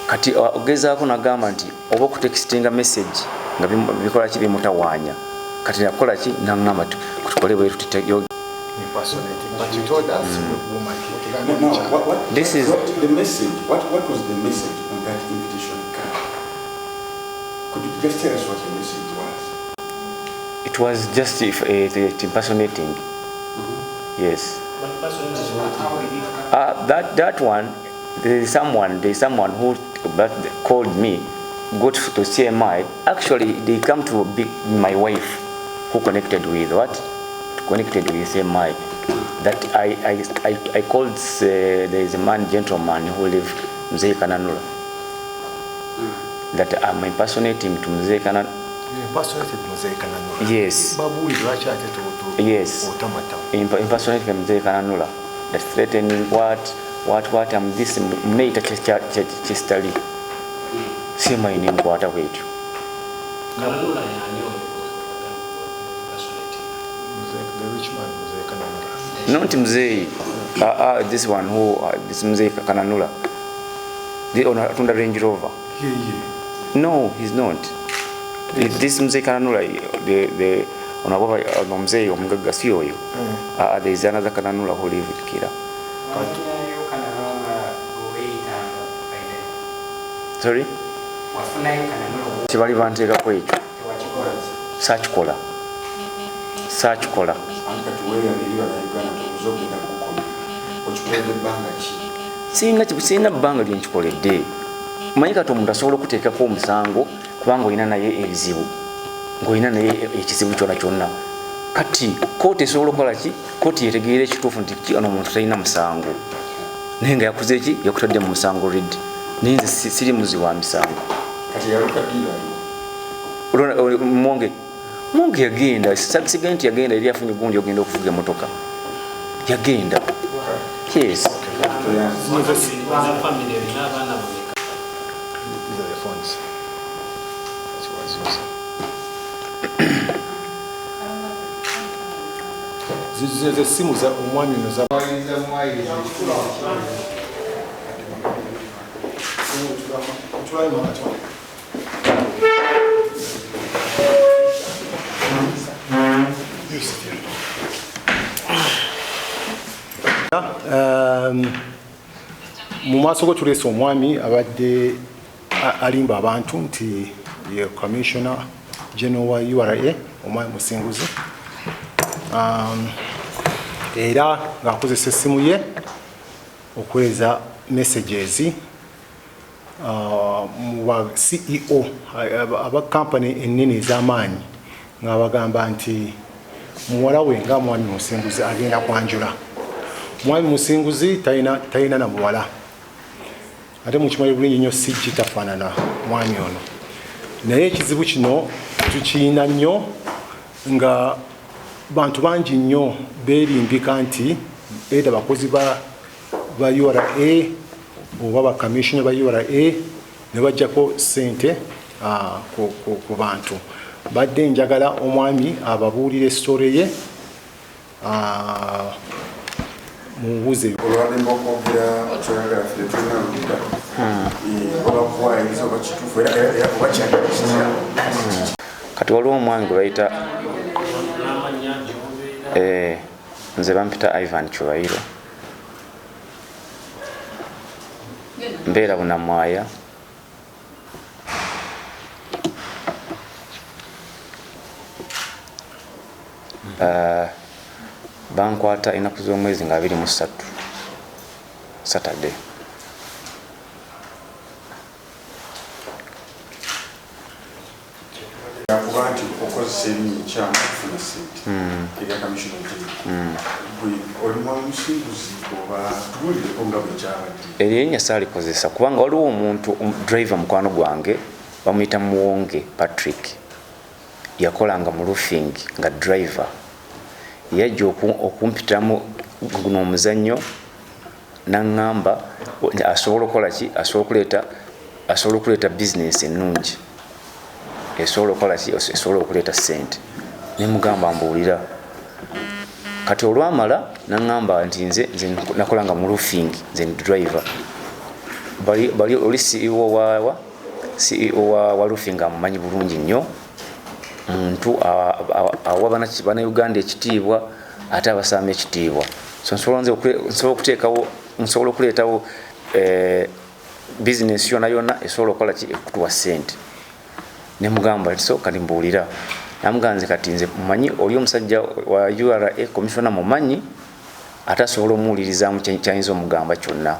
kati ogezaako nagamba nti oba okutextinga message nga bikola ki bimutawaanya kati nakola ki naŋŋamba tukole bwe tutyo. But you told us this is the message. What was the message on that invitation card? Could you just tell us what the message was? It was just impersonating. Yes. That one, there is someone who called me, go to CMI. Actually, they come to my wife, who connected with what? Connected with CMI. That I called. There is a gentleman who lives Mzee Kananula. That I'm impersonating to Mzee Kananula. Impersonated Mzee Kananula. Yes. Yes. Impersonating Mzee Kananula. That's threatening what I'm this made chestali. CMI name kwata kwetu. Kananula the rich man Mzee Kananula. Not Mzee. This one who this Mzee Kananula. The owner of the Range Rover. Yeah. No, he's not. This Mzee Kananula, the owner of Mzee Omgaga Sioyo. There is another Kananula who lives with Kira. Sorry? Chibali banteka kwetu. Search kola. Sina bbanga lyenchikoledde. Manyi kati omuntu asobola okuteekako omusango kubanga olina naye ebizibu. Ng'olina naye ekizibu kyonna kyonna. Kati kooti esobola okukola ki? Kooti yetegeera ekituufu nti ono omuntu talina musango. Naye nga yakuze ki? Yakutadde mu musango already. Naye nze siri muzi wa misango. Kati yalukaddiira. Monge yagenda. Sigaye nti yagenda eri afunye gundi ogenda okuvuga emmotoka. Yagenda. Yes. These are the phones that she was using. Zizo simu za omwami no za mu maaso go tuleese omwami abadde alimba abantu nti ye Commissioner General wa URA omwami Musinguzi, era ng'akozesa essimu ye okuweereza messages mu ba CEO aba kampani ennene ez'amaanyi ng'abagamba nti muwala we nga mwami Musinguzi agenda kwanjula. Mwami Musinguzi talina na muwala, ate mukimanyi bulungi nnyo sijji tafaanana mwami ono. Naye ekizibu kino tukiyina nnyo nga bantu bangi nnyo beerimbika nti either bakozi ba URA oba bakamishona ba URA ne bajjako ssente ku bantu. Badde njagala omwami ababuulira esitore ye mubuze olwalema okwogera kyoyagala ffe tunawulira olwakuwayiriza oba kituufu oba kyagalisira. Kati waliwo omwami gwe bayita nze bampita Ivan Chubairo, mbeera Bunamwaya. Bankwata ennaku z'omwezi nga 23 Saturday. Yakuba nti okozesa erinnya ekyamu okufuna ssente erya Commissioner General. Oli Mwami Musinguzi oba tubuulireko nga bwe kyabadde. Erinnya saalikozesa kubanga waliwo omuntu driver mukwano gwange bamuyita Muwonge Patrick, yakolanga mu roofing nga driver. Yajja okumpitiramu guno omuzannyo n'aŋŋamba asobola okukola ki? Asobola okuleeta bizinesi ennungi, esobola okukola ki? Esobola okuleeta ssente. Ne mugamba mbuulira. Kati olwamala n'aŋŋamba nti nze nakolanga mu roofing, nze ndi driver. bali oli CEO wa Lufinga mumanyi bulungi nnyo muntu awa bana Uganda ekitiibwa ate abasama ekitiibwa so nsobola okuleetawo business yona esobola okukola ki ekutuwa ssente ne mugamba so kati mbuulira namuganze kati nze mumanyi oli omusajja wa URA commissioner mumanyi ate asobola omuwulirizaamu kyayinza omugamba kyonna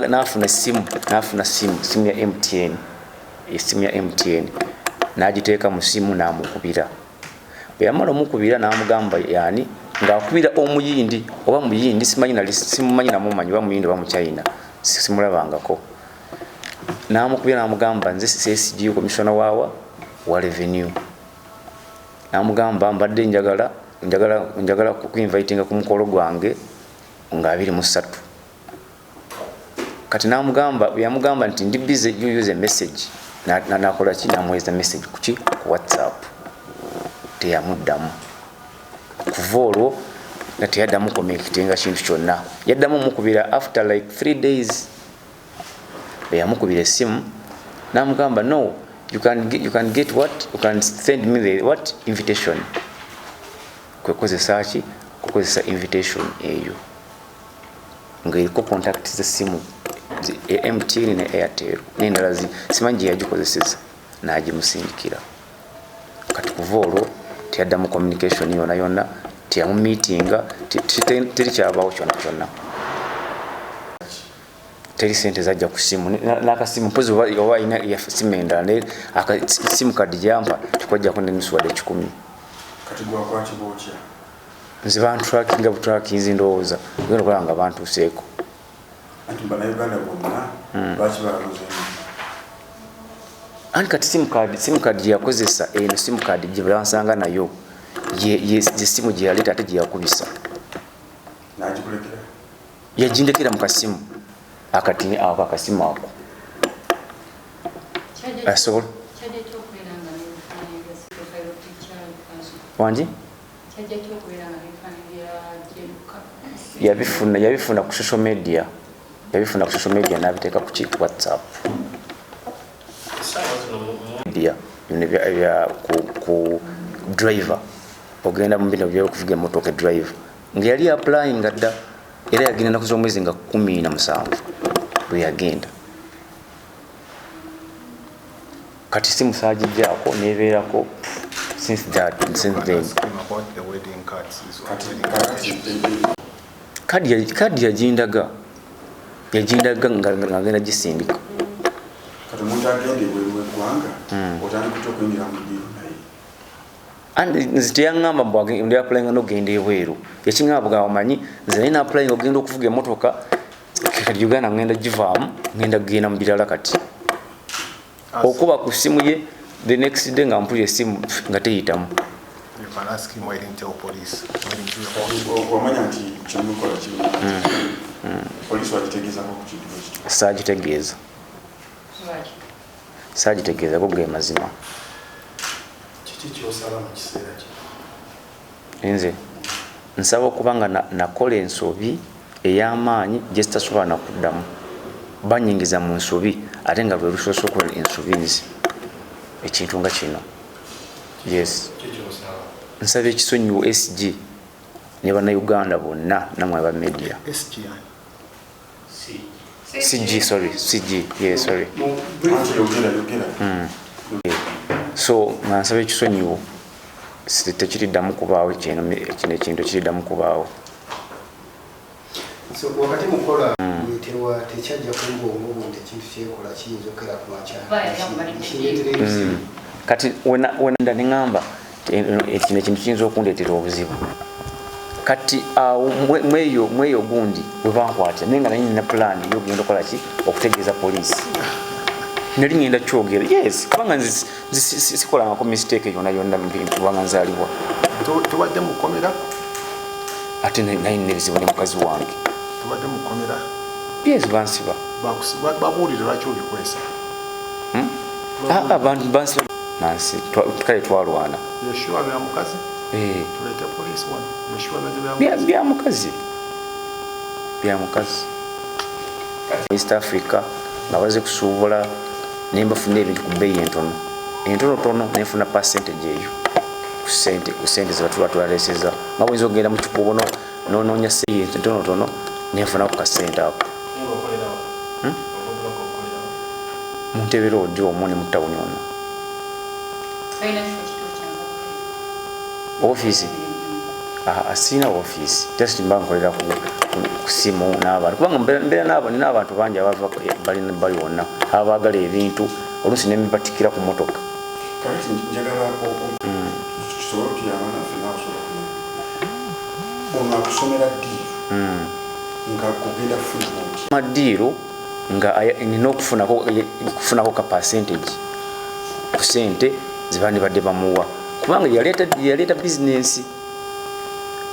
n'afuna simu ya MTN esimu ya MTN n'agiteeka mu simu n'amukubira bwe yamala omukubira n'amugamba yani ng'akubira omuyindi oba muyindi simumanyi namumanyi oba muyindi oba muchina simulabangako n'amukubira n'amugamba nze CSG commissioner wa revenue n'amugamba mbadde njagala kuinvitinga ku mukolo gwange nga 23 kati yamugamba nti ndi busy you use a message nakola ki namweza message ku WhatsApp teyamuddamu kuva olwo nga teyaddamu connectinga kintu kyonna yaddamu mukubira after like 3 days beyamukubira esimu namugamba no you can get what you can send me the what invitation kwekozesa ki kukozesa invitation eyo ng'eriko contact z'essimu MTN ne Airtel n'endala simanyi gye yagikozeseza n'agimusindikira kati kuva olwo teyaddamu communication yonna teyamumeetinga teri kyabaawo kyonna teri sente zajja ku simu n'akasimu mpozi oba alina simu endala simu kadi gyampa tikwajjako n'ennusu wadde 10 kati gwakwati bwotya nze bantrackinga butrackinzi ndowooza ogenda okulaba nga bantuuseeko anti bannayuganda bonna lwaki balamuze anti kati simu kadi gye yakozesa eno simu kadi gye bansanga nayo ye simu gye yaleeta ate gye yakubisa nagikulekera yagindekera mu kasimu akatini ako akasimu ako asobola wangi yabifuna ku social media n'abiteeka ku WhatsApp media ku driver ogenda mu bino byokuvuga emmotoka driver nga yali applying dda era yagenda ennaku z'omwezi nga 17 bwe yagenda kati simu saagijjaako nebeerako since then kadi yagindaga nga agenda gisindika kati omuntu agenda ebweru w'eggwanga otandika okuyingira mu biiru naye nze teyaŋŋamba ndi applyinga n'ogenda ebweru yakiŋŋamba bugamba omanyi nze naye naapplyinga ogenda okuvuga emmotoka kati Uganda ngenda givaamu ngenda kugenda mu birala kati okuba ku simu ye the next day nga mpulira esimu nga teyitamu wamanya nti kyemukola kimu poliisi wagitegeezako ku kintu ekyo saagitegeeza go ge mazima kiki kyosala mu kiseera kino nze nsaba okuba nga nakola ensobi ey'amaanyi gye sitasobola nakuddamu banyingiza mu nsobi ate nga bwe lusoose okukola ensobi nzi ekintu nga kino yes nsaba ekisonyiwo SG ne bannayuganda bonna namwe aba media CG so nga nsaba ekisonyiwo tekiriddamu kubaawo kino ekintu kiriddamu kubaawo wakati mukola muleterwa tekyajja kumbongo bunti ekintu kyekola kiyinza okera ku makyala kati wenda neŋŋamba kino ekintu kiyinza okundeetera obuzibu kati mweyo gundi bwe bankwatya naye nga naye nina pulaani yogenda okukola ki okutegeeza poliisi nali ngenda kyogera yes kubanga nze sikolangako mistake yonna kubanga nzaalibwa tubadde mukomera ate naye nebizibu ne mukazi wange tubadde mukomera yes bansiba babuulire lwaki olikwesa bansiba nansi kale twalwana yeshuwa bya mukazi tulete poliisi wano yeshuwa bya mukazi East Africa nga baze kusuubula ne mbafuna ebintu ku bbeeyi entonotono nenfuna percentage eyo ku ssente ze batulaleeseza nga bwinza okugenda mu kikubo noonya seeyi entonotono nenfuna ku kasente ako mu Ntebe Road omwo ne mu ttawuni ono ofiisi asina ofiisi just mba nkolera ku simu n'abantu kubanga mbeera n'abantu bangi abava bali wonna abaagala ebintu oluusi nemibatikira ku motoka kakati njagala kisobola otuyamba naffe nakusobola kumanya ono akusomera ddiiru nga kugenda kufunamu oti madiiro nga nina okufunako ka percentage ku ssente ziba nibadde bamuwa kubanga yaleeta bizinensi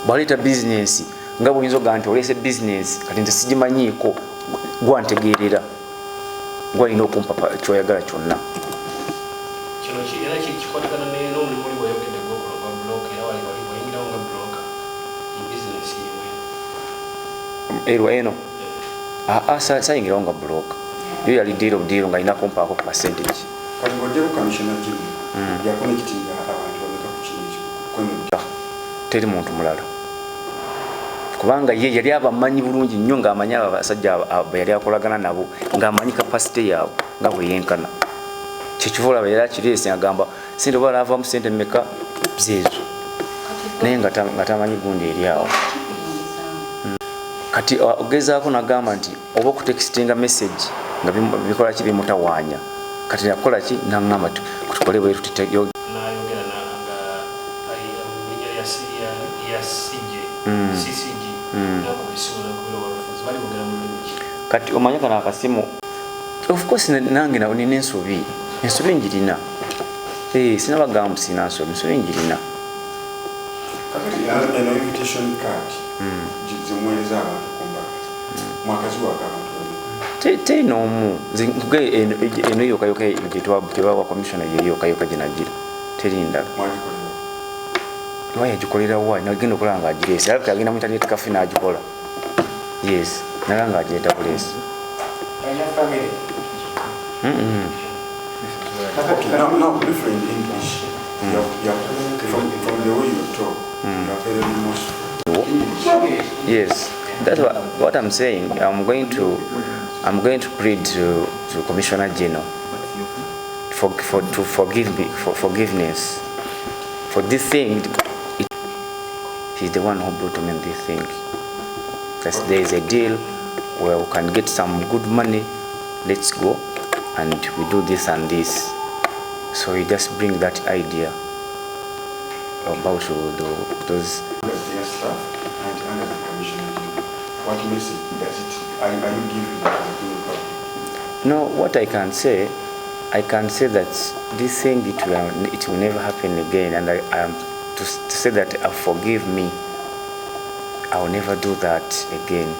bwaleeta bizinensi nga buyinza ogaa nti oleese bizinensi kati nze sigimanyiiko gwantegeerera gwalina okumpa kyoyagala kyonna kino era kikwatagana n'omulimu oli wayogedde gwokuloga buloka era wayingirawo nga buloka mu bizinesi erwa eno sayingirawo nga buloka yo yali diiro nga alina kumpaako percentage kati ng'oddeko kamishona gimu yakona ekitinga abantu bameka ku kino teri muntu mulala kubanga ye yali abamanyi bulungi nnyo ng'amanyi abasajja yali akolagana nabo ng'amanyi kapasite yaabwe nga bweyenkana kyekiva olaba yali akireese agamba sente oba laavamu sente mmeka zeezo naye nga tamanyi gundi eri awo kati ogezaako nagamba nti oba okutekisinga message nga bikola ki bimutawaanya kati nakola ki naŋŋamba tukole bwe tutiteyo kati omanye kana akasimu of course nange nina ensobi njirina sinabagamba sina nsobi njirina kakati eno invitation card zimwereza abantu kumbaga mwakazi wakabantu teri n'omu eno yokayoka gyebawa commissioner yeyokayoka gyenagira teri ndala wayagikolerawa nagenda okulaba nga agireese alabika agenda mu internet cafe n'agikola yes nalaba nga agireeta buleesi Now, different English. From the way you talk, you are very remorseful. Yes, that's what I'm saying. I'm going to plead to Commissioner General to forgive me for forgiveness for this thing. He's the one who brought me this thing. Because there is a deal where we can get some good money. Let's go and we do this and this. So he just bring that idea about those. Their staff and under the commissioner, what message does it? Are you giving to the public? No, what I can say that this thing it will never happen again, and I am to say that forgive me. I will never do that again.